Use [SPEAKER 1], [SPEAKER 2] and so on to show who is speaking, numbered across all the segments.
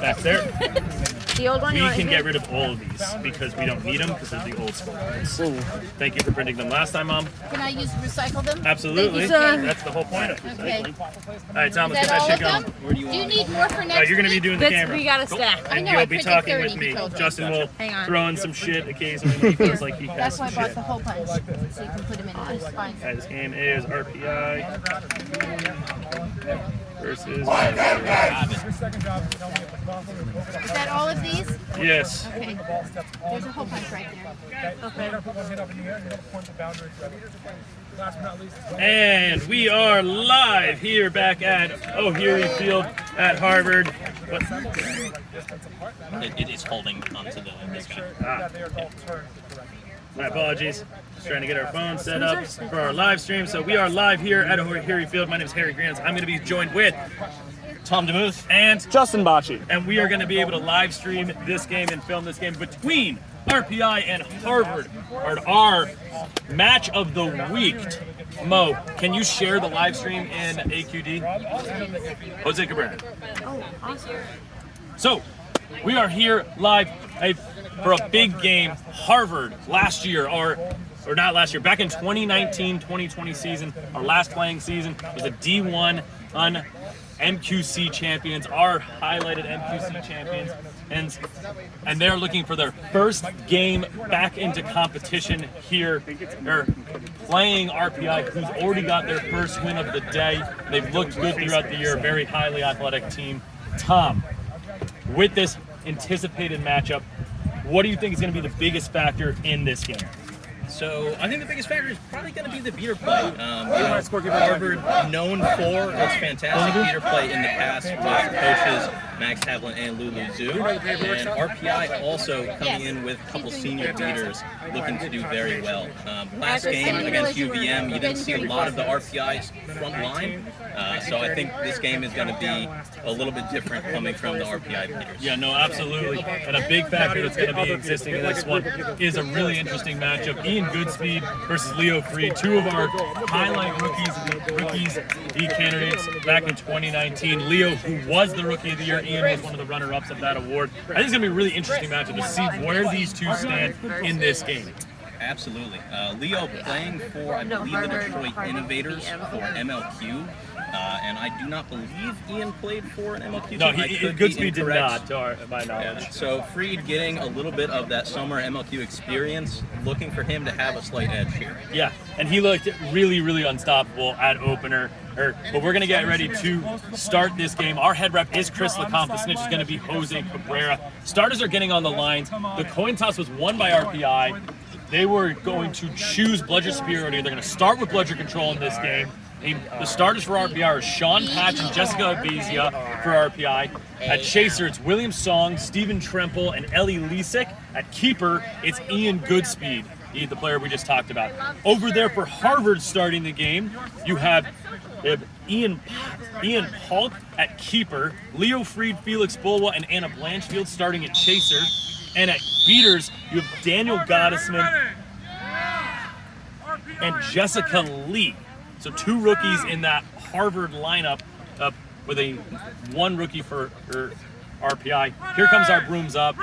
[SPEAKER 1] Back there.
[SPEAKER 2] The old one.
[SPEAKER 1] We can get rid of all of these because we don't need them because they're the old school ones. Thank you for printing them last time, Mom.
[SPEAKER 3] Can I recycle them?
[SPEAKER 1] Absolutely. That's the whole point of recycling. All right, Tom, let's get that shit going.
[SPEAKER 3] Where do you need more for next
[SPEAKER 1] You're going to be doing the camera.
[SPEAKER 2] We got a stack.
[SPEAKER 1] And you'll be talking with me. Justin will throw in some shit occasionally when he feels like he has
[SPEAKER 3] That's why I
[SPEAKER 1] some
[SPEAKER 3] bought
[SPEAKER 1] shit.
[SPEAKER 3] the hole punch, so you can put them in. It's fine.
[SPEAKER 1] This game is RPI versus.
[SPEAKER 3] Is that all of these?
[SPEAKER 1] Yes.
[SPEAKER 3] Okay. There's a hole punch right there.
[SPEAKER 1] And we are live here back at O'Heary Field at Harvard. What?
[SPEAKER 4] It is holding onto this guy.
[SPEAKER 1] My apologies. Just trying to get our phone set up for our live stream. So we are live here at O'Heary Field. My name is Harry Grants. I'm going to be joined with
[SPEAKER 4] Tom DeMuth
[SPEAKER 1] and
[SPEAKER 5] Justin Bocci.
[SPEAKER 1] And we are going to be able to live stream this game and film this game between RPI and Harvard, or our match of the week. Mo, can you share the live stream in AQD? Jose Cabrera.
[SPEAKER 2] Oh, awesome.
[SPEAKER 1] So, we are here live for a big game. Harvard last year, or not last year, back in 2019-2020 season, our last playing season, was a D1 on MQC champions, our highlighted MQC champions, and they're looking for their first game back into competition here. They're playing RPI, who's already got their first win of the day. They've looked good throughout the year, very highly athletic team. Tom, with this anticipated matchup, what do you think is going to be the biggest factor in this game?
[SPEAKER 4] So I think the biggest factor is probably going to be the beater play. Harvard, known for its fantastic beater play in the past with coaches Max Havlin and Lulu Zhu. And RPI also coming in with a couple senior beaters looking to do very well. Last game against UVM, you didn't see a lot of the RPI's front line. So I think this game is going to be a little bit different coming from the RPI beaters.
[SPEAKER 1] Yeah, no, absolutely. And a big factor that's going to be existing in this one is a really interesting matchup. Ian Goodspeed versus Leo Freed, two of our highlight rookies, the candidates back in 2019. Leo, who was the Rookie of the Year, Ian was one of the runner-ups of that award. I think it's going to be a really interesting matchup to see where these two stand in this game.
[SPEAKER 4] Absolutely. Leo playing for, I believe, the Detroit Innovators for MLQ. And I do not believe Ian played for an MLQ team.
[SPEAKER 1] No, Goodspeed did not, to my knowledge.
[SPEAKER 4] Yeah, so Freed getting a little bit of that summer MLQ experience, looking for him to have a slight edge here.
[SPEAKER 1] Yeah, and he looked really, really unstoppable at opener. But we're going to get ready to start this game. Our head rep is Chris Lecomte. The snitch is going to be Jose Cabrera. Starters are getting on the lines. The coin toss was won by RPI. They were going to choose Bludger Superiority. They're going to start with Bludger Control in this game. The starters for RPI are Sean Patch and Jessica Abizia for RPI. At Chaser, it's William Song, Stephen Tremple, and Ellie Lisick. At Keeper, it's Ian Goodspeed, the player we just talked about. Over there for Harvard starting the game, you have Ian Palk at Keeper, Leo Freed, Felix Bulwa, and Anna Blanchfield starting at Chaser. And at Beaters, you have Daniel Gottesman and Jessica Lee. So two rookies in that Harvard lineup with one rookie for RPI. Here comes our brooms up.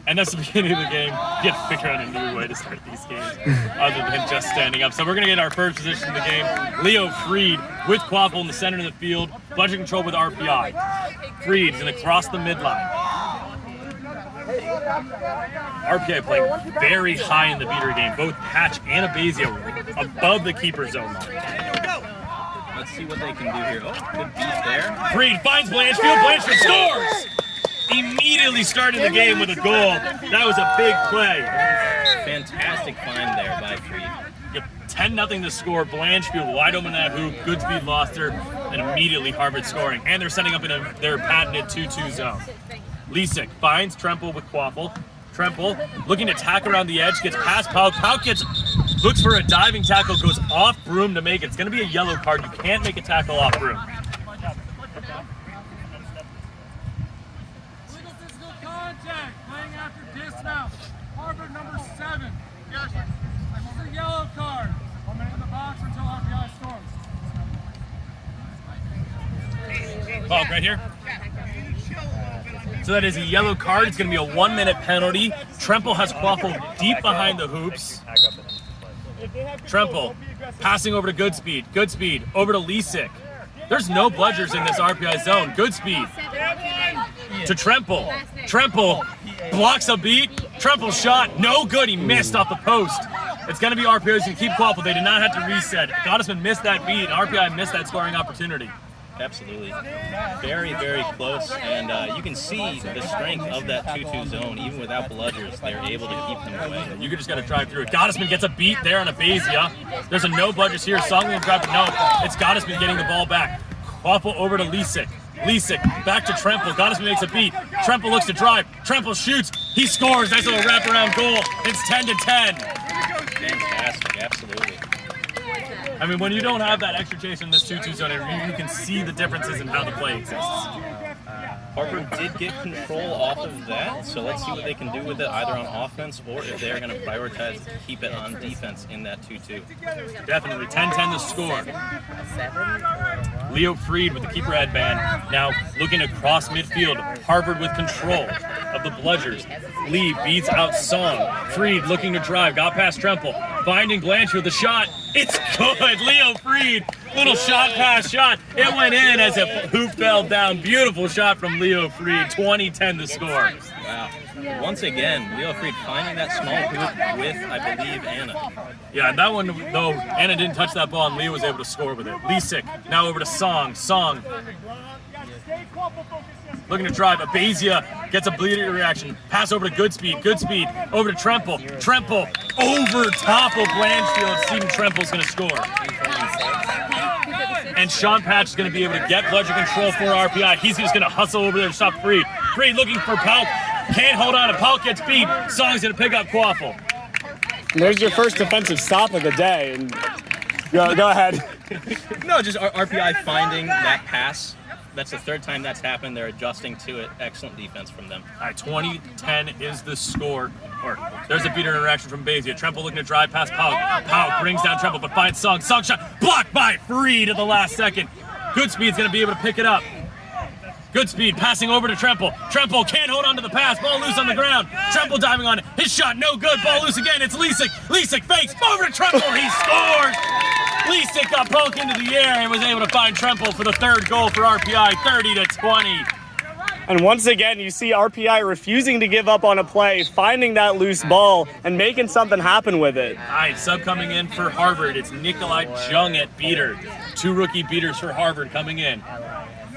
[SPEAKER 1] And that's the beginning of the game. You have to figure out a new way to start these games other than just standing up. So we're going to get our first position in the game. Leo Freed with Quaffle in the center of the field. Bludger Control with RPI. Freed's going to cross the midline. RPI playing very high in the beater game. Both Patch and Abazia above the keeper zone line.
[SPEAKER 4] Let's see what they can do here. Oh, good beat there.
[SPEAKER 1] Freed finds Blanchfield. Blanchfield scores! Immediately started the game with a goal. That was a big play.
[SPEAKER 4] Fantastic find there by Freed.
[SPEAKER 1] Yep, 10-0 to score. Blanchfield wide open in that hoop. Goodspeed lost her, and immediately Harvard scoring. And they're setting up in their patented 2-2 zone. Lisick finds Tremple with Quaffle. Tremple looking to tack around the edge, gets past Pauk. Pauk looks for a diving tackle, goes off Broom to make it. It's going to be a yellow card. You can't make a tackle off Broom.
[SPEAKER 6] Legal physical contact, playing after dismount. Harvard number 7. This is a yellow card. 1 minute in the box until RPI scores.
[SPEAKER 1] Pauk right here. So that is a yellow card. It's going to be a 1-minute penalty. Tremple has Quaffle deep behind the hoops. Tremple passing over to Goodspeed. Goodspeed over to Lesick. There's no bludgers in this RPI zone. Goodspeed to Tremple. Tremple blocks a beat. Tremple shot. No good. He missed off the post. It's going to be RPI's going to keep Quaffle. They did not have to reset. Gottesman missed that beat. RPI missed that scoring opportunity.
[SPEAKER 4] Absolutely. Very, very close. And you can see the strength of that 2-2 zone. Even without bludgers, they're able to keep them away.
[SPEAKER 1] You just got to drive through it. Gottesman gets a beat there on Abazia. There's a no bludgers here. Songling grab it. No, it's Gottesman getting the ball back. Quaffle over to Lesick. Lesick back to Tremple. Gottesman makes a beat. Tremple looks to drive. Tremple shoots. He scores. Nice little wraparound goal. It's 10-10.
[SPEAKER 4] Fantastic. Absolutely.
[SPEAKER 1] I mean, when you don't have that extra chase in this 2-2 zone, you can see the differences in how the play exists.
[SPEAKER 4] Harvard did get control off of that, so let's see what they can do with it, either on offense or if they're going to prioritize to keep it on defense in that 2-2.
[SPEAKER 1] Definitely. 10-10 the score. Leo Freed with the keeper headband. Now looking across midfield. Harvard with control of the bludgers. Lee beats out Song. Freed looking to drive. Got past Tremple. Finding Blanchard with the shot. It's good. Leo Freed. Little shot pass shot. It went in as a hoop fell down. Beautiful shot from Leo Freed. 20-10 the score.
[SPEAKER 4] Wow. Once again, Leo Freed finding that small hoop with, I believe, Anna.
[SPEAKER 1] Yeah, and that one, though, Anna didn't touch that ball and Leo was able to score with it. Lesick now over to Song. Song looking to drive. Abazia gets a bleeding reaction. Pass over to Goodspeed. Goodspeed over to Tremple. Tremple over top of Blanchfield. Steven Tremple's going to score. And Sean Patch is going to be able to get bludger control for RPI. He's just going to hustle over there to stop Freed. Freed looking for Pauk. Can't hold on. Pauk gets beat. Song's going to pick up Quaffle.
[SPEAKER 5] There's your first defensive stop of the day. And go ahead.
[SPEAKER 4] No, just RPI finding that pass. That's the third time that's happened. They're adjusting to it. Excellent defense from them.
[SPEAKER 1] All right, 20-10 is the score. There's a beater interaction from Bazia. Tremple looking to drive past Pauk. Pauk brings down Tremple, but finds Song. Song shot blocked by Freed at the last second. Goodspeed's going to be able to pick it up. Goodspeed passing over to Tremple. Tremple can't hold on to the pass. Ball loose on the ground. Tremple diving on it. His shot no good. Ball loose again. It's Lesick. Lesick fakes. Over to Tremple. He scores. Lesick got poked into the air and was able to find Tremple for the third goal for RPI, 30-20.
[SPEAKER 5] And once again, you see RPI refusing to give up on a play, finding that loose ball, and making something happen with it.
[SPEAKER 1] All right, sub coming in for Harvard. It's Nikolai Jung at beater. 2 rookie beaters for Harvard coming in.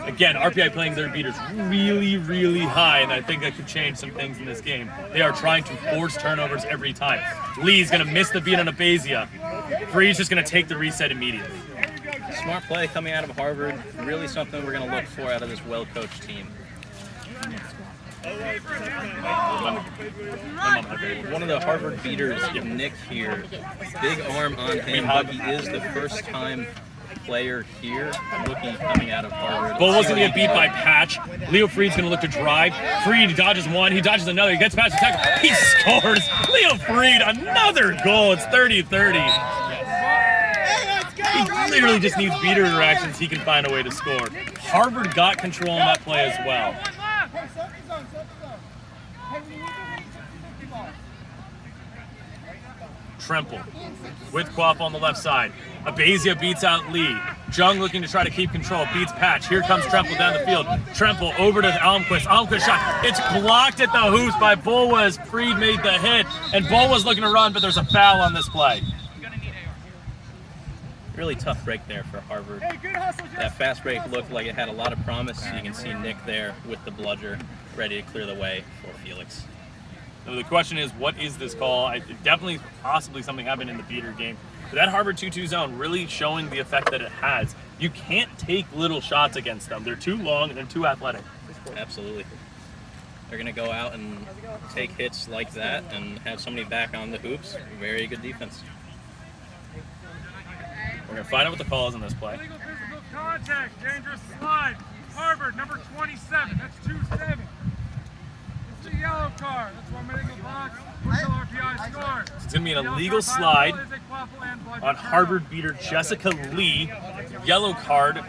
[SPEAKER 1] Again, RPI playing their beaters really, really high, and I think that could change some things in this game. They are trying to force turnovers every time. Lee's going to miss the beat on Abazia. Free's just going to take the reset immediately.
[SPEAKER 4] Smart play coming out of Harvard. Really something we're going to look for out of this well-coached team. One of the Harvard beaters, Nick here. Big arm on him, but he is the first time player here, rookie coming out of Harvard.
[SPEAKER 1] Bull was going to get beat by Patch. Leo Freed's going to look to drive. Freed dodges one. He dodges another. He gets past the tackle. He scores. Leo Freed, another goal. It's 30-30. He literally just needs beater interactions. He can find a way to score. Harvard got control in that play as well. Tremple with Quaff on the left side. Abazia beats out Lee. Jung looking to try to keep control. Beats Patch. Here comes Tremple down the field. Tremple over to Almquist. Almquist shot. It's blocked at the hoops by Bulwas. Freed made the hit. And Bulwas looking to run, but there's a foul on this play.
[SPEAKER 4] Really tough break there for Harvard. That fast break looked like it had a lot of promise. You can see Nick there with the bludger, ready to clear the way for Felix.
[SPEAKER 1] So the question is, what is this call? Definitely, possibly something happened in the beater game. But that Harvard 2-2 zone really showing the effect that it has. You can't take little shots against them. They're too long and they're too athletic.
[SPEAKER 4] Absolutely. They're going to go out and take hits like that and have somebody back on the hoops. Very good defense.
[SPEAKER 1] We're going to find out what the call is in this play.
[SPEAKER 6] Illegal physical contact, dangerous slide. Harvard, number 27. That's 2-7. It's a yellow card. That's 1 minute in the box. Until RPI scores.
[SPEAKER 1] It's going to be an illegal slide on Harvard beater Jessica Lee. Yellow card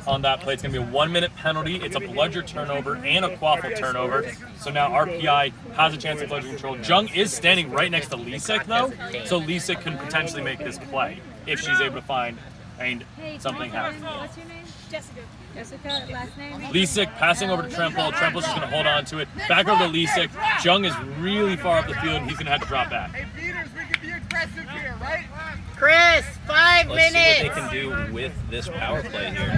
[SPEAKER 1] on that play. It's going to be a 1-minute penalty. It's a bludger turnover and a quaffle turnover. So now RPI has a chance of bludger control. Jung is standing right next to Lisek, though, so Lisek can potentially make this play if she's able to find and something happens.
[SPEAKER 2] What's your name? Jessica. Jessica, last name?
[SPEAKER 1] Lisek passing over to Tremple. Tremple's just going to hold on to it. Back over to Lisek. Jung is really far up the field. He's going to have to drop back.
[SPEAKER 7] Hey, beaters, we can be aggressive here, right?
[SPEAKER 2] Chris, 5
[SPEAKER 4] Let's see
[SPEAKER 2] minutes.
[SPEAKER 4] what they can do with this power play here.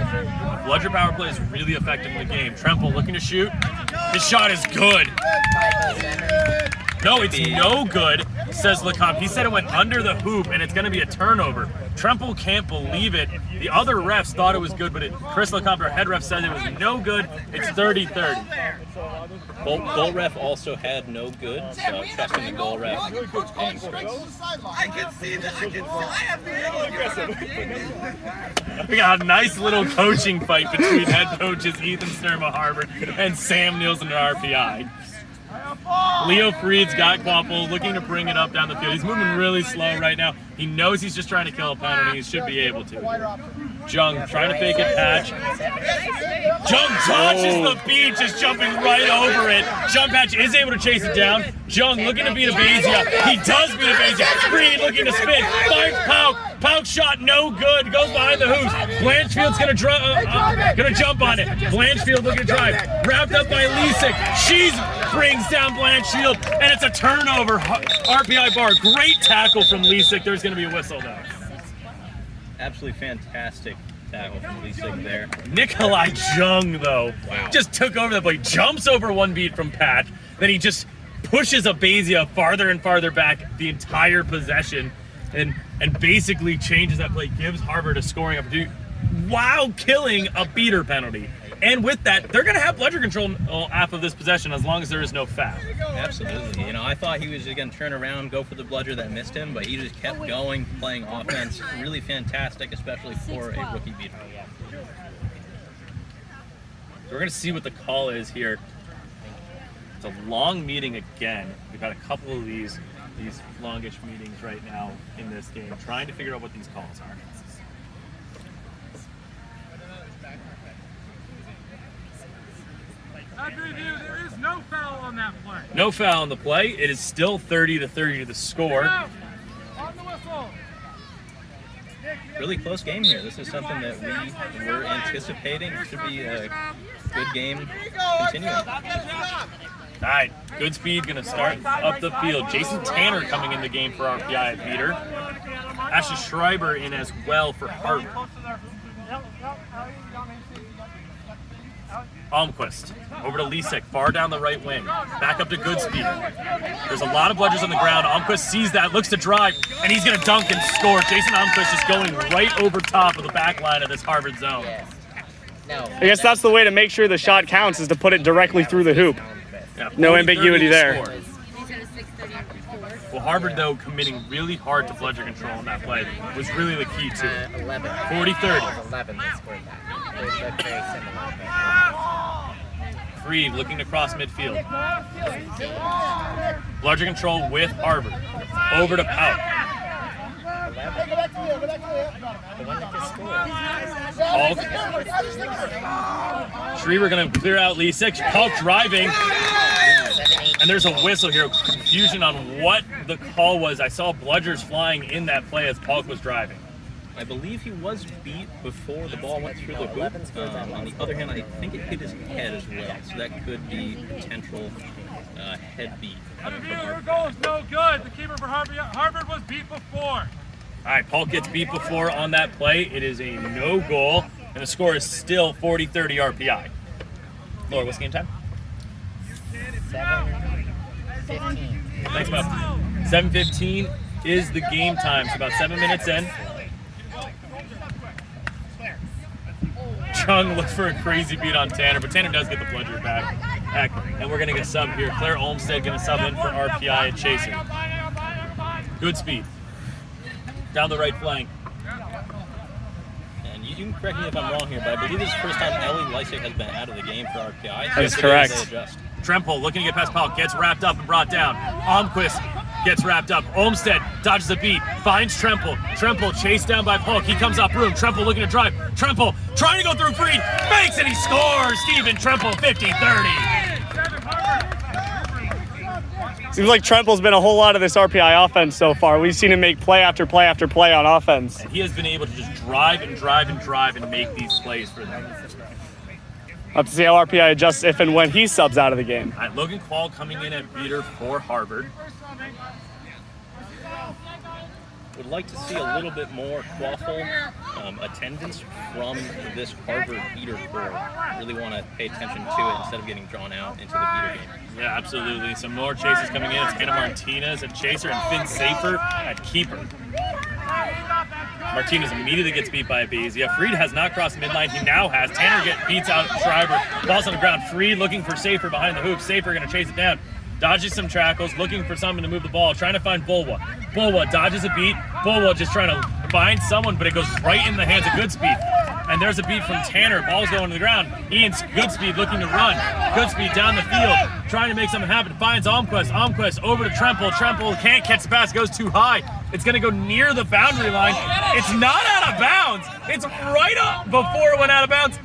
[SPEAKER 1] Bludger power play is really effective in the game. Tremple looking to shoot. His shot is good. No, it's no good, says LeComte. He said it went under the hoop, and it's going to be a turnover. Tremple can't believe it. The other refs thought it was good, but Chris LeComte, our head ref, said it was no good. It's 30-30.
[SPEAKER 4] Goal ref also had no good, so checking the goal ref.
[SPEAKER 7] I can see that.
[SPEAKER 1] We got a nice little coaching fight between head coaches Ethan Sturm of Harvard and Sam Nielsen at RPI. Leo Freed's got Quaffle looking to bring it up down the field. He's moving really slow right now. He knows he's just trying to kill a penalty. He should be able to. Jung trying to fake it, patch. Jung dodges the beat, just jumping right over it. Jump patch is able to chase it down. Jung looking to beat Abazia. He does beat Abazia. Freed looking to spin. Finds Pauk. Pauk shot no good. Goes behind the hoops. Blanchfield's gonna jump on it. Blanchfield looking to drive. Wrapped up by Lisek. She brings down Blanchfield, and it's a turnover. RPI bar. Great tackle from Lisek. There's gonna be a whistle though.
[SPEAKER 4] Absolutely fantastic tackle from Lisek there.
[SPEAKER 1] Nikolai Jung, though,
[SPEAKER 4] Wow.
[SPEAKER 1] just took over the play, jumps over one beat from Pat, then he just pushes Abazia farther and farther back the entire possession and basically changes that play, gives Harvard a scoring opportunity while killing a beater penalty. And with that, they're going to have bludger control half of this possession as long as there is no foul.
[SPEAKER 4] Absolutely. You know, I thought he was just going to turn around, go for the bludger that missed him, but he just kept going, playing offense. Really fantastic, especially for a rookie beater.
[SPEAKER 1] We're going to see what the call is here. It's a long meeting again. We've had a couple of these longish meetings right now in this game, trying to figure out what these calls are.
[SPEAKER 6] At review, there is no foul on that play.
[SPEAKER 1] No foul on the play. It is still 30-30 to the score.
[SPEAKER 6] Out. On the whistle.
[SPEAKER 4] Really close game here. This is something that we were anticipating. It should be a good game continuing.
[SPEAKER 1] All right, good speed, going to start up the field. Jason Tanner coming in the game for RPI at beater. Ashley Schreiber in as well for Harvard. Almquist over to Lisek, far down the right wing. Back up to Goodspeed. There's a lot of bludgers on the ground. Almquist sees that, looks to drive, and he's going to dunk and score. Jason Almquist just going right over top of the back line of this Harvard zone.
[SPEAKER 5] I guess that's the way to make sure the shot counts, is to put it directly through the hoop.
[SPEAKER 1] Yeah,
[SPEAKER 5] No
[SPEAKER 1] 40-30
[SPEAKER 5] ambiguity
[SPEAKER 1] to
[SPEAKER 5] there.
[SPEAKER 1] score. Well, Harvard, though, committing really hard to bludger control on that play was really the key to it.
[SPEAKER 8] 11.
[SPEAKER 1] 40-30.
[SPEAKER 8] 11 they scored that. They look very similar.
[SPEAKER 1] Freed looking to cross midfield. Bludger control with Harvard. Over to Pauk.
[SPEAKER 8] The one that just scored.
[SPEAKER 1] Schreiber going to clear out Lisek. Pauk driving. And there's a whistle here. Confusion on what the call was. I saw bludgers flying in that play as Pauk was driving.
[SPEAKER 4] I believe he was beat before the ball went through the hoop. On the other hand, I think it hit his head as well, so that could be potential head beat.
[SPEAKER 6] At review, your goal is no good. The keeper for Harvard was beat before.
[SPEAKER 1] All right, Pauk gets beat before on that play. It is a no goal, and the score is still 40-30 RPI. Laura, what's game time?
[SPEAKER 8] 7:15.
[SPEAKER 1] Thanks, Bob. 7:15 is the game time, so about 7 minutes in. Chung looks for a crazy beat on Tanner, but Tanner does get the bludger back. And we're going to get sub here. Claire Olmstead going to sub in for RPI and Chaser. Good speed. Down the right flank.
[SPEAKER 4] And you can correct me if I'm wrong here, but I believe this is the first time Ellie Lysik has been out of the game for RPI.
[SPEAKER 5] That is correct.
[SPEAKER 1] Tremple looking to get past Pauk. Gets wrapped up and brought down. Almquist gets wrapped up. Olmsted dodges a beat, finds Tremple. Tremple chased down by Polk. He comes up room. Tremple looking to drive. Tremple trying to go through Freed, makes it, he scores. Stephen Tremple, 50-30.
[SPEAKER 5] Seems like Tremple's been a whole lot of this RPI offense so far. We've seen him make play after play after play on offense.
[SPEAKER 1] He has been able to just drive and make these plays for them.
[SPEAKER 5] We'll have to see how RPI adjusts if and when he subs out of the game.
[SPEAKER 1] All right, Logan Quall coming in at beater for Harvard.
[SPEAKER 4] Would like to see a little bit more quaffle attendance from this Harvard beater core. Really want to pay attention to it instead of getting drawn out into the beater game.
[SPEAKER 1] Yeah, absolutely. Some more chasers coming in. It's Hannah Martinez at chaser and Finn Safer at keeper. Martinez immediately gets beat by a bees. Yeah, Freed has not crossed midline. He now has. Tanner beats out Schreiber. Ball's on the ground. Freed looking for Safer behind the hoop. Safer going to chase it down. Dodges some tackles, looking for someone to move the ball, trying to find Bulwa. Bulwa dodges a beat. Bulwa just trying to find someone, but it goes right in the hands of Goodspeed. And there's a beat from Tanner. Ball's going to the ground. Ian's Goodspeed looking to run. Goodspeed down the field, trying to make something happen. Finds Almquist. Almquist over to Tremple. Tremple can't catch the pass, goes too high. It's going to go near the boundary line. It's not out of bounds. It's right up before it went out of bounds.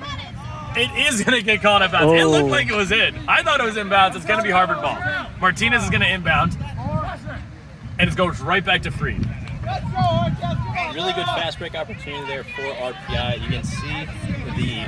[SPEAKER 1] It is going to get caught out of bounds. It looked like it was in. I thought it was inbounds. It's going to be Harvard ball. Martinez is going to inbound. And it goes right back to Freed.
[SPEAKER 4] Really good fast break opportunity there for RPI. You can see the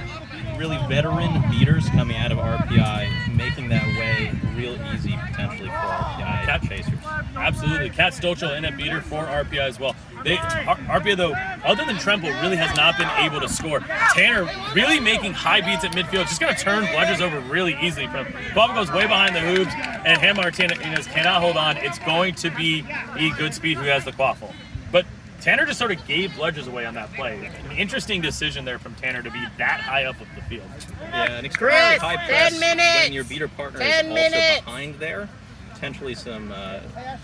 [SPEAKER 4] really veteran beaters coming out of RPI, making that way real easy potentially for RPI chasers.
[SPEAKER 1] Absolutely. Kat Stochel in a beater for RPI as well. RPI, though, other than Tremble, really has not been able to score. Tanner really making high beats at midfield, just going to turn Bludgers over really easily. Bubba goes way behind the hoops, and Hannah Martinez cannot hold on. It's going to be Goodspeed who has the quaffle. But Tanner just sort of gave Bludgers away on that play. An interesting decision there from Tanner to be that high up with the field.
[SPEAKER 4] Yeah, an extremely high press
[SPEAKER 2] 10 minutes.
[SPEAKER 4] when your beater partner is also behind there. Potentially some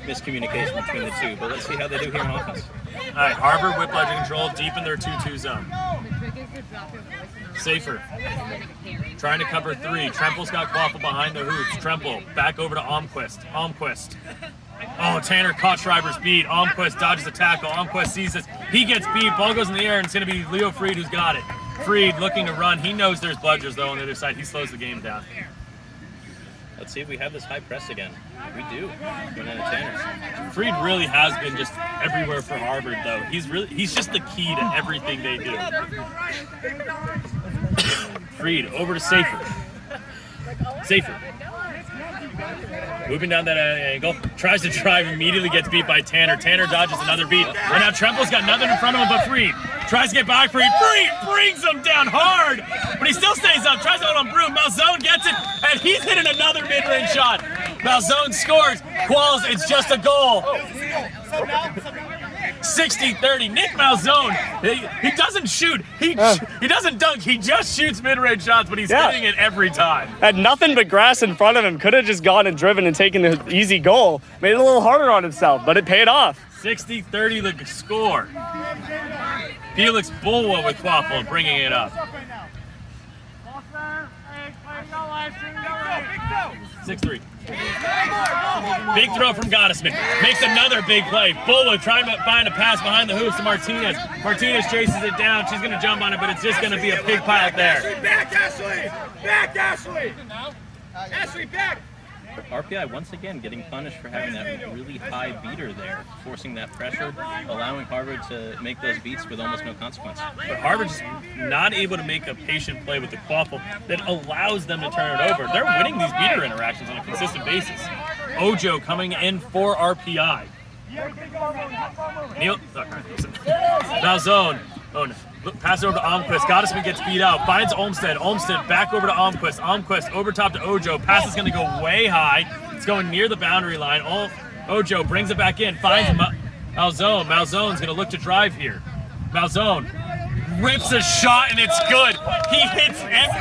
[SPEAKER 4] miscommunication between the two, but let's see how they do here in offense.
[SPEAKER 1] All right, Harvard whiplash and control deep in their 2-2 zone. Safer. Trying to cover three. Tremple's got Quaffle behind the hoops. Tremple back over to Almquist. Almquist. Oh, Tanner caught Schreiber's beat. Almquist dodges the tackle. Almquist sees this. He gets beat. Ball goes in the air, and it's going to be Leo Freed who's got it. Freed looking to run. He knows there's Bludgers, though, on the other side. He slows the game down.
[SPEAKER 4] Let's see if we have this high press again. We do. Going into Tanner.
[SPEAKER 1] Freed really has been just everywhere for Harvard, though. He's just the key to everything they do. Freed over to Safer. Safer. Moving down that angle, tries to drive, immediately gets beat by Tanner. Tanner dodges another beat. And now Tremple's got nothing in front of him but Freed. Tries to get by Freed. Freed brings him down hard, but he still stays up. Tries to hold on Broom. Malzone gets it, and he's hitting another mid-range shot. Malzone scores. Qualls, it's just a goal. 60-30. Nick Malzone, he doesn't shoot. He doesn't dunk. He just shoots mid-range shots, but he's hitting it every time.
[SPEAKER 5] Had nothing but grass in front of him. Could have just gone and driven and taken the easy goal. Made it a little harder on himself, but it paid off.
[SPEAKER 1] 60-30 the score. Felix Bulwa with Quaffle bringing it up. 6-3. Big throw from Gottesman. Makes another big play. Bulwa trying to find a pass behind the hoops to Martinez. Martinez chases it down. She's going to jump on it, but it's just going to be a pig pile there.
[SPEAKER 7] Back, Ashley! Back, Ashley! Ashley, back!
[SPEAKER 4] RPI once again getting punished for having that really high beater there, forcing that pressure, allowing Harvard to make those beats with almost no consequence.
[SPEAKER 1] But Harvard's not able to make a patient play with the Quaffle that allows them to turn it over. They're winning these beater interactions on a consistent basis. Ojo coming in for RPI. Neil, Malzone. Oh no. Pass over to Almquist. Gottesman gets beat out. Finds Olmsted. Olmsted back over to Almquist. Almquist over top to Ojo. Pass is going to go way high. It's going near the boundary line. Ojo brings it back in. Finds Malzone. Malzone's going to look to drive here. Malzone rips a shot and it's good.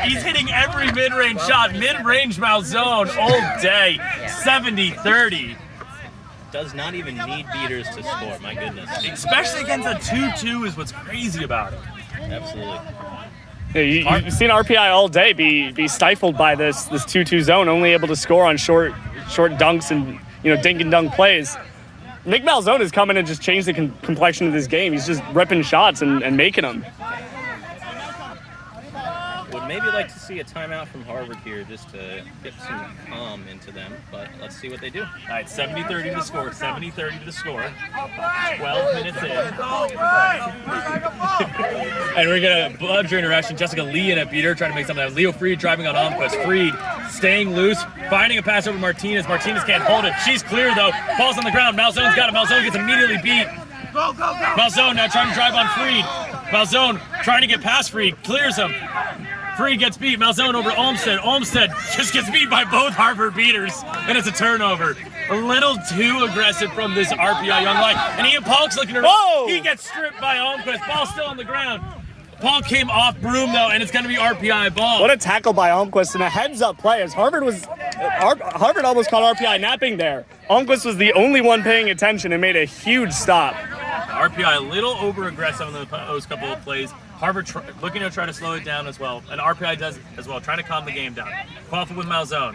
[SPEAKER 1] He's hitting every mid-range shot. Mid-range Malzone all day. 70-30.
[SPEAKER 4] Does not even need beaters to score, my goodness.
[SPEAKER 1] Especially against a 2-2 is what's crazy about it.
[SPEAKER 4] Absolutely.
[SPEAKER 5] Yeah, you've seen RPI all day be stifled by this 2-2 zone, only able to score on short dunks and dink and dunk plays. Nick Malzone has come in and just changed the complexion of this game. He's just ripping shots and making them.
[SPEAKER 4] Would maybe like to see a timeout from Harvard here just to get some calm into them, but let's see what they do.
[SPEAKER 1] All right, 70-30 to the score, 70-30 to the score. 12 minutes in. And we're going to bludger interaction. Jessica Lee in a beater, trying to make something out. Leo Freed driving on Almquist. Freed staying loose, finding a pass over Martinez. Martinez can't hold it. She's clear, though. Ball's on the ground. Malzone's got it. Malzone gets immediately beat. Malzone now trying to drive on Freed. Malzone trying to get past Freed. Clears him. Freed gets beat. Malzone over Olmstead. Olmstead just gets beat by both Harvard beaters, and it's a turnover. A little too aggressive from this RPI young line. And Ian Polk's looking around.
[SPEAKER 5] Whoa!
[SPEAKER 1] He gets stripped by Almquist. Ball still on the ground. Paul came off broom, though, and it's going to be RPI ball.
[SPEAKER 5] What a tackle by Almquist and a heads-up play as Harvard almost caught RPI napping there. Almquist was the only one paying attention and made a huge stop.
[SPEAKER 1] RPI a little over-aggressive on those couple of plays. Harvard looking to try to slow it down as well, and RPI does as well, trying to calm the game down. Quaffle with Malzone.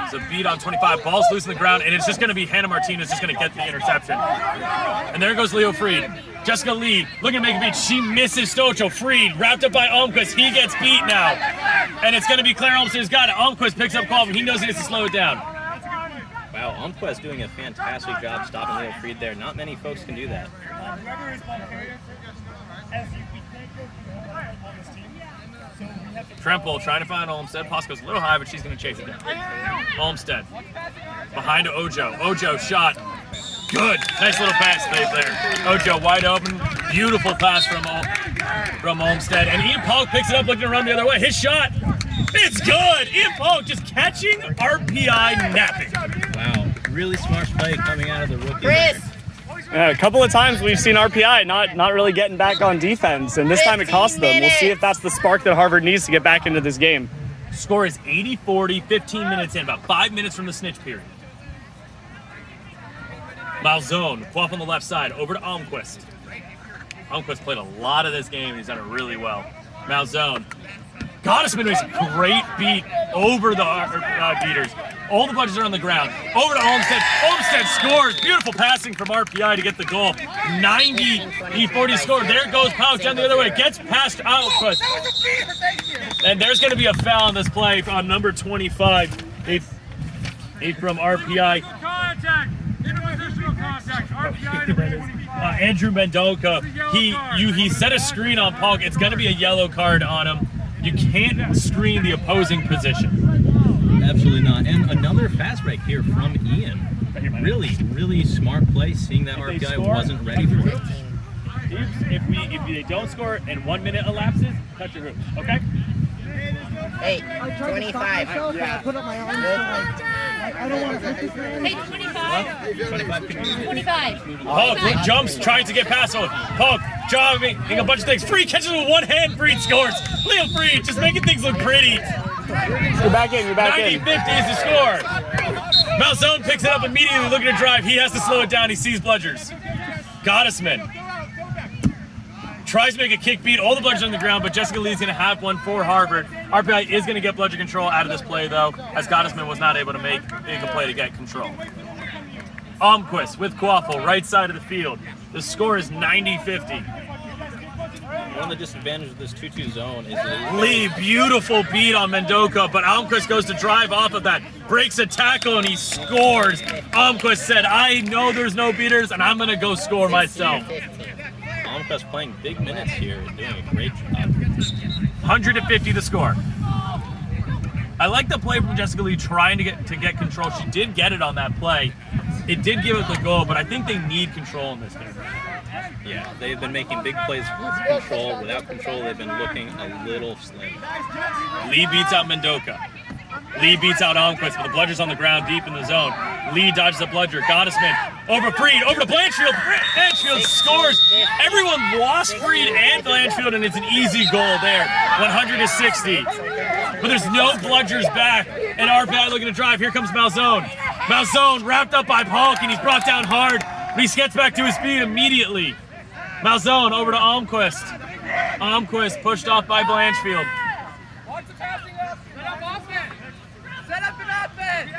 [SPEAKER 1] It's a beat on 25. Ball's loose on the ground, and it's just going to be Hannah Martinez just going to get the interception. And there goes Leo Freed. Jessica Lee looking to make a beat. She misses Stocho. Freed wrapped up by Almquist. He gets beat now. And it's going to be Claire Olmstead who's got it. Almquist picks up Quaffle. He knows he needs to slow it down.
[SPEAKER 4] Wow, Almquist doing a fantastic job stopping Leo Freed there. Not many folks can do that.
[SPEAKER 1] Tremple trying to find Olmstead. Posco's a little high, but she's going to chase it down. Olmstead behind to Ojo. Ojo shot. Good. Nice little pass fake there. Ojo wide open. Beautiful pass from Olmstead. And Ian Polk picks it up looking to run the other way. His shot. It's good. Ian Polk just catching RPI napping.
[SPEAKER 4] Wow, really smart play coming out of the rookie.
[SPEAKER 2] Chris.
[SPEAKER 5] A couple of times we've seen RPI not really getting back on defense, and this time it cost them. We'll see if that's the spark that Harvard needs to get back into this game.
[SPEAKER 1] Score is 80-40, 15 minutes in, about 5 minutes from the snitch period. Malzone, Quaff on the left side, over to Almquist. Almquist played a lot of this game, and he's done it really well. Malzone. Gottesman makes a great beat over the beaters. All the budgets are on the ground. Over to Olmstead. Olmstead scores. Beautiful passing from RPI to get the goal. 90-40 score. There goes Powell down the other way. Gets past Almquist. And there's going to be a foul on this play on number 25. Eight from RPI.
[SPEAKER 6] Contact. Interpositional contact. RPI number 25.
[SPEAKER 1] Andrew Mendoka. He set a screen on Polk. It's going to be a yellow card on him. You can't screen the opposing position.
[SPEAKER 4] Absolutely not. And another fast break here from Ian. Really smart play, seeing that RPI wasn't ready for it.
[SPEAKER 1] If they don't score and 1 minute elapses, cut your hoops, okay?
[SPEAKER 2] Hey, 25.
[SPEAKER 3] I put up my arms so I don't want to hurt this man.
[SPEAKER 2] Hey, 25. 25.
[SPEAKER 1] Polk jumps, trying to get past him. Polk jogging, a bunch of things. Freed catches with one hand. Freed scores. Leo Freed just making things look pretty.
[SPEAKER 5] You're back in.
[SPEAKER 1] 90-50 is the score. Malzone picks it up immediately, looking to drive. He has to slow it down. He sees Bludgers. Gottesman tries to make a kick beat. All the Bludgers on the ground, but Jessica Lee's going to have one for Harvard. RPI is going to get Bludger control out of this play, though, as Gottesman was not able to make a play to get control. Almquist with Quaffle, right side of the field. The score is 90-50.
[SPEAKER 4] One of the disadvantages of this 2-2 zone is that
[SPEAKER 1] Lee, beautiful beat on Mendoka, but Almquist goes to drive off of that, breaks a tackle, and he scores. Almquist said, I know there's no beaters, and I'm going to go score myself.
[SPEAKER 4] Almquist playing big minutes here and doing a great job.
[SPEAKER 1] 150 the score. I like the play from Jessica Lee trying to get control. She did get it on that play. It did give it the goal, but I think they need control in this game.
[SPEAKER 4] Yeah, they've been making big plays with control. Without control, they've been looking a little slim.
[SPEAKER 1] Lee beats out Mendoka. Lee beats out Almquist, but the Bludger's on the ground deep in the zone. Lee dodges the Bludger. Gottesman over Freed, over to Blanchfield. Blanchfield scores. Everyone lost Freed and Blanchfield, and it's an easy goal there. 160. But there's no Bludgers back, and RPI looking to drive. Here comes Malzone. Malzone wrapped up by Polk, and he's brought down hard, but he gets back to his feet immediately. Malzone over to Almquist. Almquist pushed off by Blanchfield.
[SPEAKER 6] Watch the passing up. Set up offense. Set up an offense.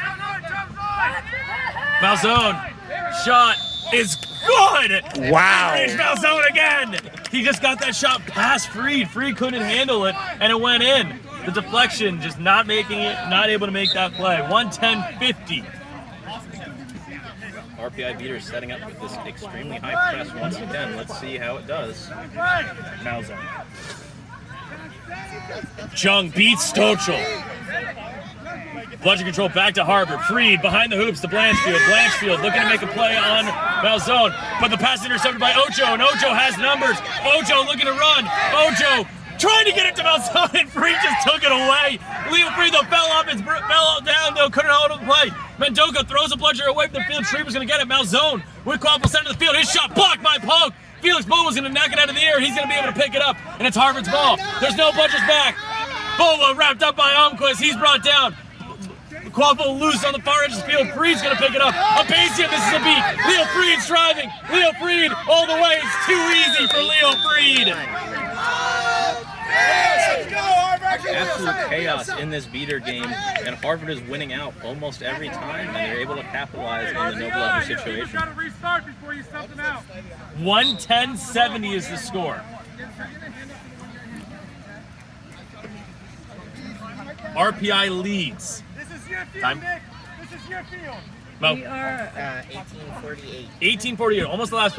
[SPEAKER 1] Malzone, shot is good.
[SPEAKER 5] Wow.
[SPEAKER 1] It's Malzone again. He just got that shot past Freed. Freed couldn't handle it, and it went in. The deflection just not able to make that play. 110-50.
[SPEAKER 4] RPI beater setting up with this extremely high press once again. Let's see how it does.
[SPEAKER 1] Malzone. Jung beats Stochel. Bludgeon control back to Harvard. Freed behind the hoops to Blanchfield. Blanchfield looking to make a play on Malzone, but the pass intercepted by Ocho, and Ocho has numbers. Ocho looking to run. Ocho trying to get it to Malzone, and Freed just took it away. Leo Freed though fell down though, couldn't hold the play. Mendoza throws a bludger away from the field. Schreiber's gonna get it. Malzone with Quaffle center of the field. His shot blocked by Polk. Felix Bowa's gonna knock it out of the air. He's gonna be able to pick it up, and it's Harvard's ball. There's no bludgers back. Bowa wrapped up by Almquist. He's brought down. Quaffle loose on the far edge of the field. Freed's gonna pick it up. Abasia misses a beat. Leo Freed's driving. Leo Freed all the way. It's too easy for Leo Freed.
[SPEAKER 4] Absolute chaos in this beater game, and Harvard is winning out almost every time, and they're able to capitalize on the no bludger situation.
[SPEAKER 6] You gotta restart before you something out.
[SPEAKER 1] 110-70 is the score. RPI leads.
[SPEAKER 6] This is your field,
[SPEAKER 1] Time.
[SPEAKER 6] Nick. This is your field.
[SPEAKER 1] Mo.
[SPEAKER 2] 1848.
[SPEAKER 1] 1848, almost the last